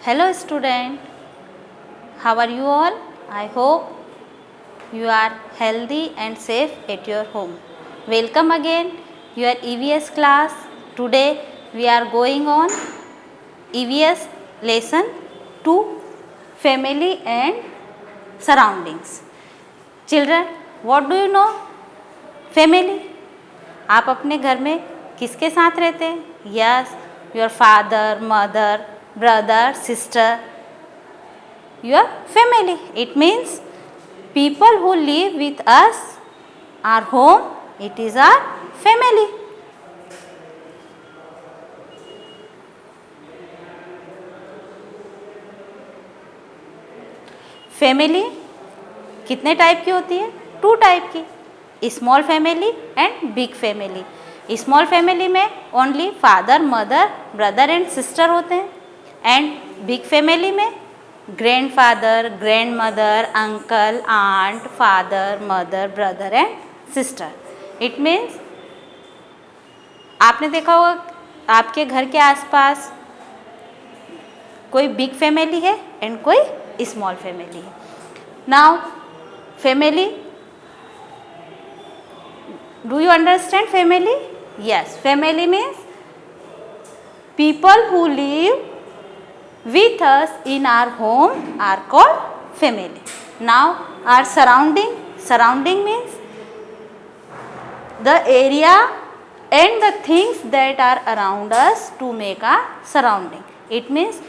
Hello student, how are you all? I hope you are healthy and safe at your home. Welcome again your EVS class. Today we are going on EVS lesson 2, family and surroundings. Children, what do you know? Family. आप अपने घर में किसके साथ रहते हैं? Yes, your father, mother, brother, sister, your family. It means people who live with us, our home, it is our family. Family कितने type की होती है? 2 टाइप की, small family and big family. Small family में only father, mother, brother and sister होते हैं and big family में grandfather, grandmother, uncle, aunt, father, mother, brother and sister. It means आपने देखा होगा आपके घर के आसपास कोई बिग फैमिली है एंड कोई स्मॉल फैमिली है। Now family, do you understand family? Yes, family means people who live with us in our home are called family. Now our surrounding means the area and the things that are around us to make our surrounding. It means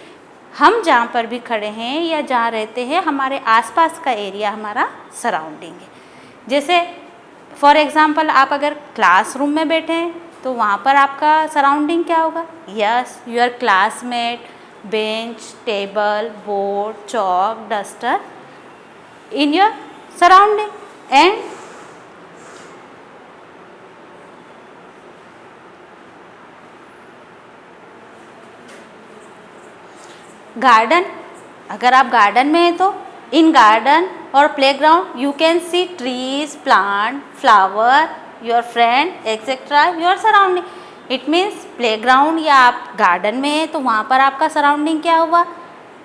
हम जहाँ पर भी खड़े हैं या जहाँ रहते हैं हमारे आसपास का एरिया हमारा सराउंडिंग है। जैसे फॉर एग्ज़ाम्पल आप अगर क्लासरूम में बैठे हैं तो वहाँ पर आपका सराउंडिंग क्या होगा? Yes, your classmate, bench, table, board, chalk, duster in your surrounding. And garden, अगर आप गार्डन में हैं तो इन गार्डन और playground you can see trees, plant, flower, your friend etcetera your surrounding. It means playground या आप गार्डन में हैं तो वहाँ पर आपका सराउंडिंग क्या हुआ?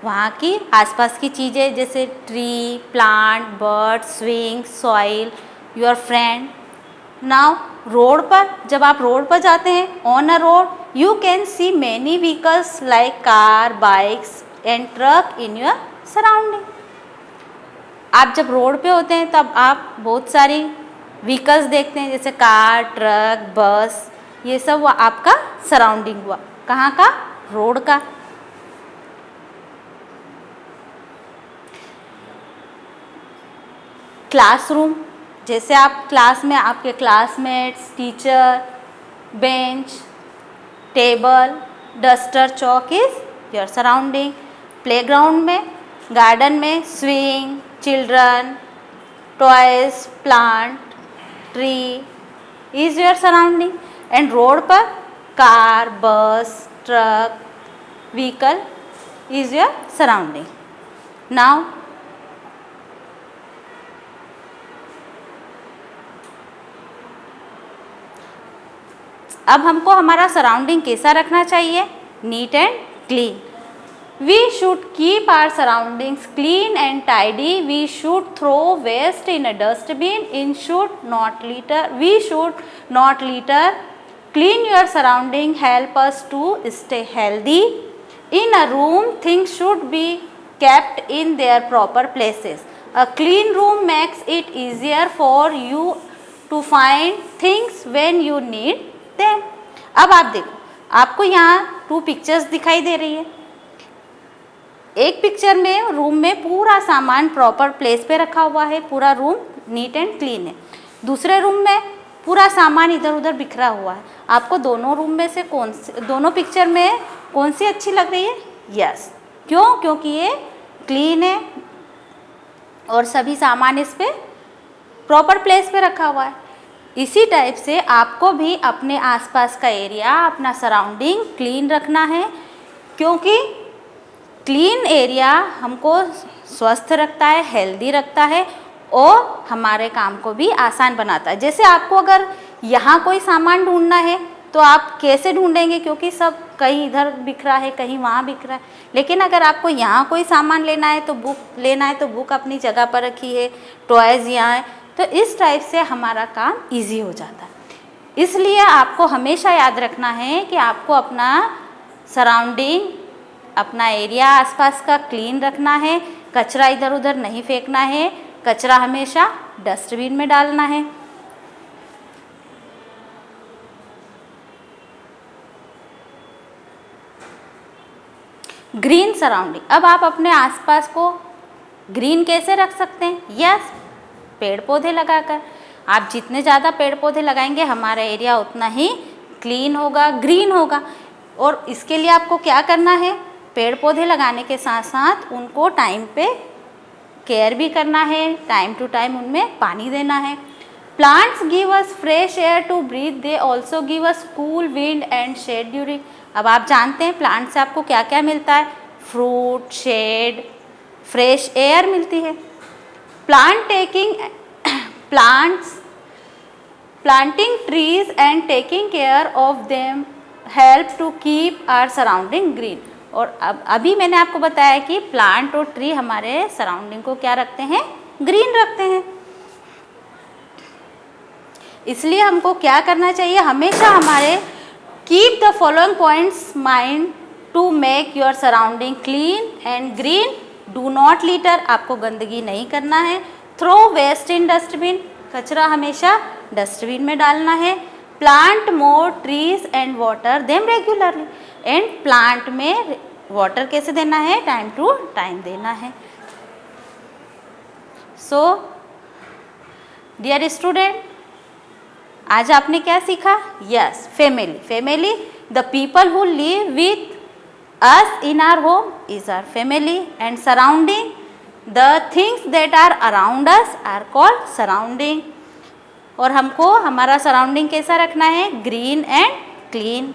वहाँ की आसपास की चीज़ें जैसे tree, plant, bird, swing, soil, your friend. Now road पर, जब आप रोड पर जाते हैं on a road you can see many vehicles like car, bikes and truck in your surrounding. आप जब रोड पे होते हैं तब आप बहुत सारी व्हीकल्स देखते हैं जैसे कार, ट्रक, बस, ये सब आपका सराउंडिंग हुआ। कहाँ का? रोड का। क्लासरूम, जैसे आप क्लास में आपके classmates, teacher, bench, table, duster, chalk is your surrounding. Playground में, गार्डन में swing, children, toys, plant, tree is your surrounding. And road पर कार, बस, truck, vehicle is your surrounding. Now अब हमको हमारा सराउंडिंग कैसा रखना चाहिए? Neat and clean. We should keep our surroundings clean and tidy. We should throw waste in a dustbin. We should not litter. Clean your surrounding help us to stay healthy. In a room, things should be kept in their proper places. A clean room makes it easier for you to find things when you need them. अब आप देखो, आपको यहाँ 2 pictures दिखाई दे रही है। एक picture में रूम में पूरा सामान प्रॉपर प्लेस पे रखा हुआ है, पूरा रूम नीट एंड क्लीन है। दूसरे रूम में पूरा सामान इधर उधर बिखरा हुआ है। आपको दोनों रूम में से दोनों पिक्चर में कौन सी अच्छी लग रही है? यस, क्यों? क्योंकि ये क्लीन है और सभी सामान इस पे प्रॉपर प्लेस पे रखा हुआ है। इसी टाइप से आपको भी अपने आसपास का एरिया, अपना सराउंडिंग क्लीन रखना है, क्योंकि क्लीन एरिया हमको स्वस्थ रखता है, हेल्दी रखता है और हमारे काम को भी आसान बनाता है। जैसे आपको अगर यहाँ कोई सामान ढूंढना है तो आप कैसे ढूंढेंगे? क्योंकि सब कहीं इधर बिखरा है, कहीं वहाँ बिखरा है। लेकिन अगर आपको यहाँ कोई सामान लेना है तो बुक अपनी जगह पर रखी है, टॉयज़ यहाँ है, तो इस टाइप से हमारा काम ईजी हो जाता है। इसलिए आपको हमेशा याद रखना है कि आपको अपना सराउंडिंग, अपना एरिया आसपास का क्लीन रखना है, कचरा इधर उधर नहीं फेंकना है, कचरा हमेशा डस्टबिन में डालना है। ग्रीन सराउंडिंग, अब आप अपने आसपास को ग्रीन कैसे रख सकते हैं? यस, पेड़ पौधे लगाकर। आप जितने ज़्यादा पेड़ पौधे लगाएंगे हमारा एरिया उतना ही क्लीन होगा, ग्रीन होगा। और इसके लिए आपको क्या करना है? पेड़ पौधे लगाने के साथ साथ उनको टाइम पे केयर भी करना है, टाइम टू टाइम उनमें पानी देना है। Plants give us fresh air to breathe, they also give us cool wind and shade during. अब आप जानते हैं प्लांट से आपको क्या क्या मिलता है? फ्रूट, शेड, फ्रेश एयर मिलती है। Planting trees and taking care of them help to keep our surrounding green। और अब अभी मैंने आपको बताया कि प्लांट और ट्री हमारे सराउंडिंग को क्या रखते हैं? ग्रीन रखते हैं। इसलिए हमको क्या करना चाहिए? हमेशा हमारे keep the following points mind to make your surrounding clean and green. Do not litter, आपको गंदगी नहीं करना है। थ्रो वेस्ट इन डस्टबिन, कचरा हमेशा डस्टबिन में डालना है। Plant more trees and water them regularly, and plant में वाटर कैसे देना है? टाइम टू टाइम देना है। सो डियर स्टूडेंट, आज आपने क्या सीखा? Yes, family, the people who live with us in our home is our family, and surrounding, the things that are around us are called surrounding। और हमको हमारा surrounding कैसा रखना है? Green and clean.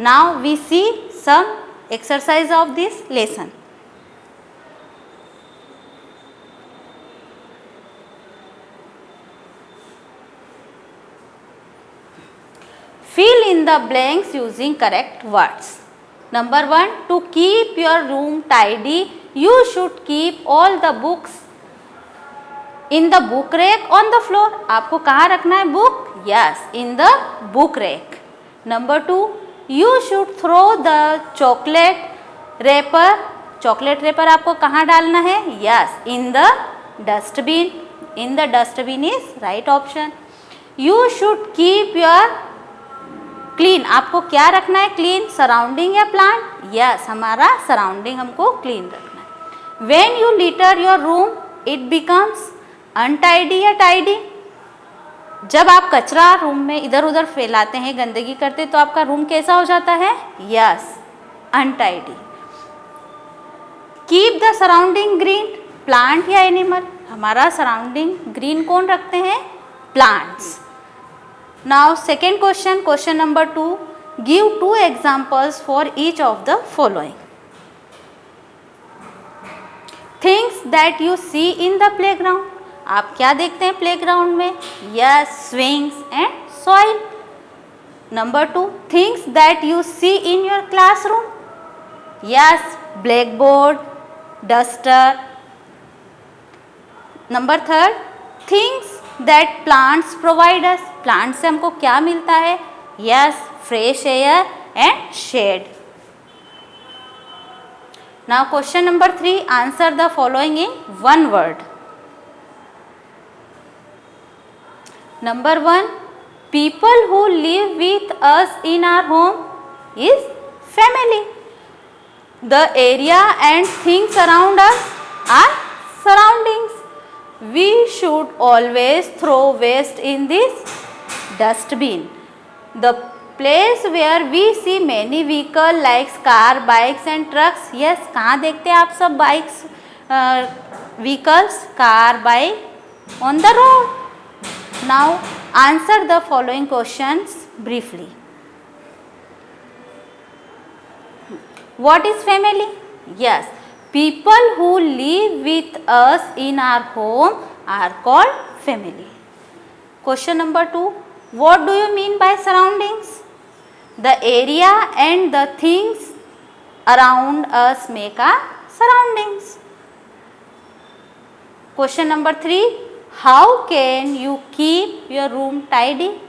Now we see some exercise of this lesson. Fill in the blanks using correct words। Number 1, to keep your room tidy, you should keep all the books in the book rack on the floor। आपको कहाँ रखना है book? Yes, in the book rack। Number 2, you should throw the chocolate wrapper आपको कहाँ डालना है? Yes, in the dustbin। In the dustbin is right option। You should keep your clean, आपको क्या रखना है? क्लीन सराउंडिंग या प्लांट? यस, हमारा सराउंडिंग हमको क्लीन रखना है। When you litre your room it becomes untidy या टाइडी। जब आप कचरा रूम में इधर उधर फैलाते हैं, गंदगी करते हैं, तो आपका रूम कैसा हो जाता है? Yes, untidy. Keep the surrounding green, plant या एनिमल? हमारा सराउंडिंग ग्रीन कौन रखते हैं? Plants. Now second question number 2, give 2 examples for each of the following things that you see in the playground। आप क्या देखते हैं प्लेग्राउंड में? Yes, swings and soil। Number 2, things that you see in your classroom। Yes, blackboard, duster। Number 3, things that plants provide us। Plant से हमको क्या मिलता है? Yes, fresh air and shade. Now question number 3, answer the following in 1 word। Number 1, people who live with us in our home is family। The area and things around us are surroundings। We should always throw waste in this dustbin। The place where we see many vehicles like car, bikes and trucks। Yes, कहाँ देखते हैं आप सब bikes, vehicles, car, bike on the road। Now answer the following questions briefly। What is family? Yes, people who live with us in our home are called family। Question number 2, what do you mean by surroundings? The area and the things around us make our surroundings. Question number 3. How can you keep your room tidy?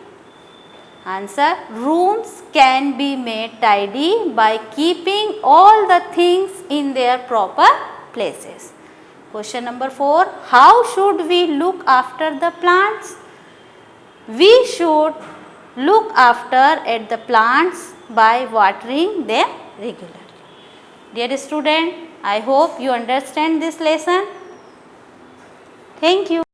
Answer. Rooms can be made tidy by keeping all the things in their proper places. Question number 4. How should we look after the plants? We should look after at the plants by watering them regularly. Dear student, I hope you understand this lesson. Thank you.